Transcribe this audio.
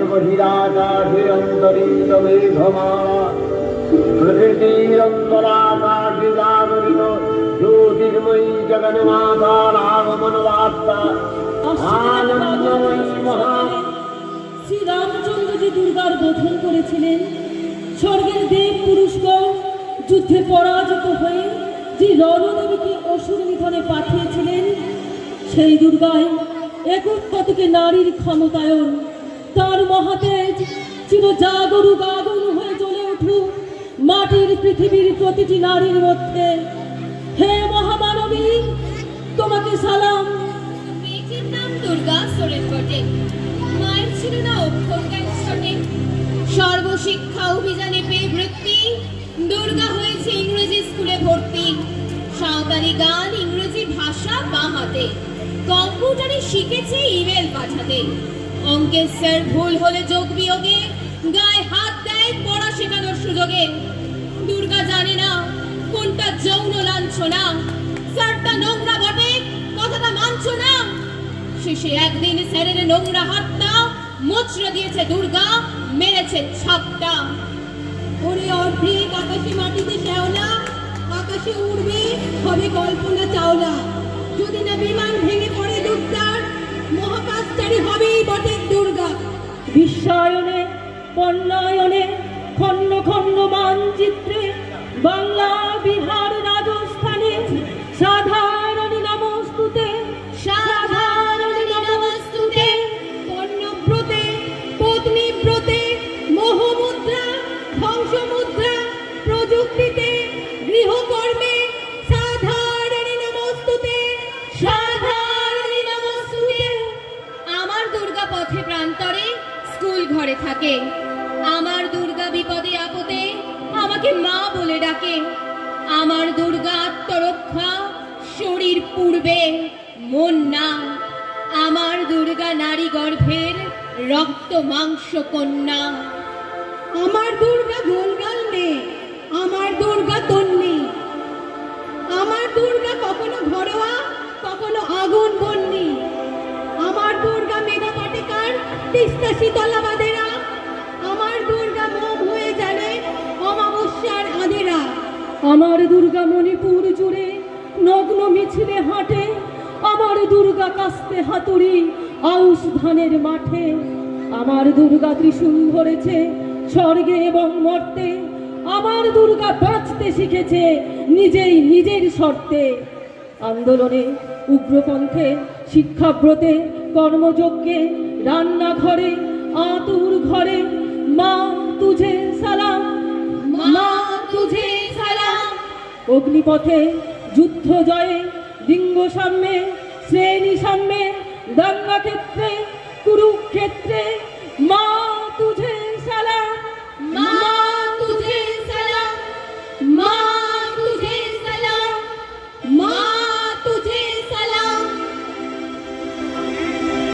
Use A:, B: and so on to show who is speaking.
A: बहिराकाशे अन्तरिक्षमेघमाला प्रकृतिरन्तराकाशे जागरित ज्योतिर्मयी जगन्मातारागमनवार्ता आनन्दमयी महा।
B: শ্রী রামচন্দ্র যে দুর্গার বোধন করেছিলেন, স্বর্গের দেব পুরুষগণ যুদ্ধে পরাজিত হয়ে যে রণদেবীকে অসুর নিধনে পাঠিয়েছিলেন, সেই দুর্গায় একক কতকে নারীর ক্ষমতায়ন, তার মহাতেজ চির জাগরু গাগরু হয়ে জ্বলে উঠুক মাটির পৃথিবীর প্রতিটি নারীর মধ্যে। হে মহামানবী, তোমাকে সালাম।
C: মেয়েটির নাম দুর্গা সোরেন বটে, মায়ের ছিল না অক্ষর জ্ঞান ছটে। সর্বশিক্ষা অভিযানে পেয়ে বৃত্তি, দুর্গা হয়েছে ইংরেজি স্কুলে ভর্তি। সাঁওতালি গান, ইংরেজি ভাষা বাঁ হাতে, কম্পিউটারে শিখেছে ইমেল পাঠাতে। অঙ্কের স্যার ভুল হলে যোগ বিয়োগে গায়ে হাত দেয় পড়া শেখানোর সুযোগে। দুর্গা জানে না কোনটা যৌন লাঞ্ছনা, স্যারটা নোংরা বটে কথাটা মানছো না। শেষে একদিন স্যারের নোংরা হাতটা মোচড়ে দিয়েছে দুর্গা, মেরেছে ছাপটা।
B: ওরে অর্ধেক আকাশে মাটিতে শ্যাওলা, আকাশে উড়বে হবে কল্পনা চাওলা। যদি না বিমান ভেঙে পড়ে দুর্গার, মহাকাশচারী হবেই বটে দুর্গা। বিশ্বায়নে পণ্যায়নে খণ্ড খণ্ড মানচিত্রে বাংলা বিহার রাজস্থানে সাধারণ নমস্তুতে, সাধারণ নমস্তুতে। পণ্যব্রতে পত্নীব্রতে মোহমুদ্রা ধ্বংসমুদ্রা প্রযুক্তিতে গৃহকর্মে সাধারণ নমস্তুতে, সাধারণ নমস্তুতে।
C: আমার দুর্গা পথে প্রান্তরে স্কুল ঘরে থাকে, আমার দুর্গা বিপদে আপদে আমাকে মা বলে ডাকে। আমার দুর্গা আত্মরক্ষা, শরীর পূর্বে মন না। আমার দুর্গা নারী গর্ভের রক্ত মাংস কন্যা।
B: আমার দুর্গা গোলগাল নে, আমার দুর্গা তন্নি। আমার দুর্গা কখনো ঘরোয়া কখনো আগুন বন্নি। আমার দুর্গা মেঘা পাটেকার তিস্তা শীতলা বাদেরা। আমার দুর্গা মোম হয়ে জানে অমাবস্যার আঁধেরা। আমার দুর্গা মণিপুর জুড়ে নগ্ন মিছিলে হাঁটে। আমার দুর্গা কাস্তে হাতুড়ি আউশ ধানের মাঠে। আমার দুর্গা ত্রিশূল ধরেছে স্বর্গে এবং মর্তে। আমার দুর্গা বাঁচতে শিখেছে নিজেই নিজের শর্তে। আন্দোলনে উগ্রপন্থে শিক্ষাব্রতে কর্মযজ্ঞে রান্নাঘরে আতুর ঘরে মা তুঝে সালাম, মা তুঝে সালাম। অগ্নিপথে যুদ্ধ জয়ে লিঙ্গ সাম্যে শ্রেণী সাম্যে দাঙ্গা ক্ষেত্রে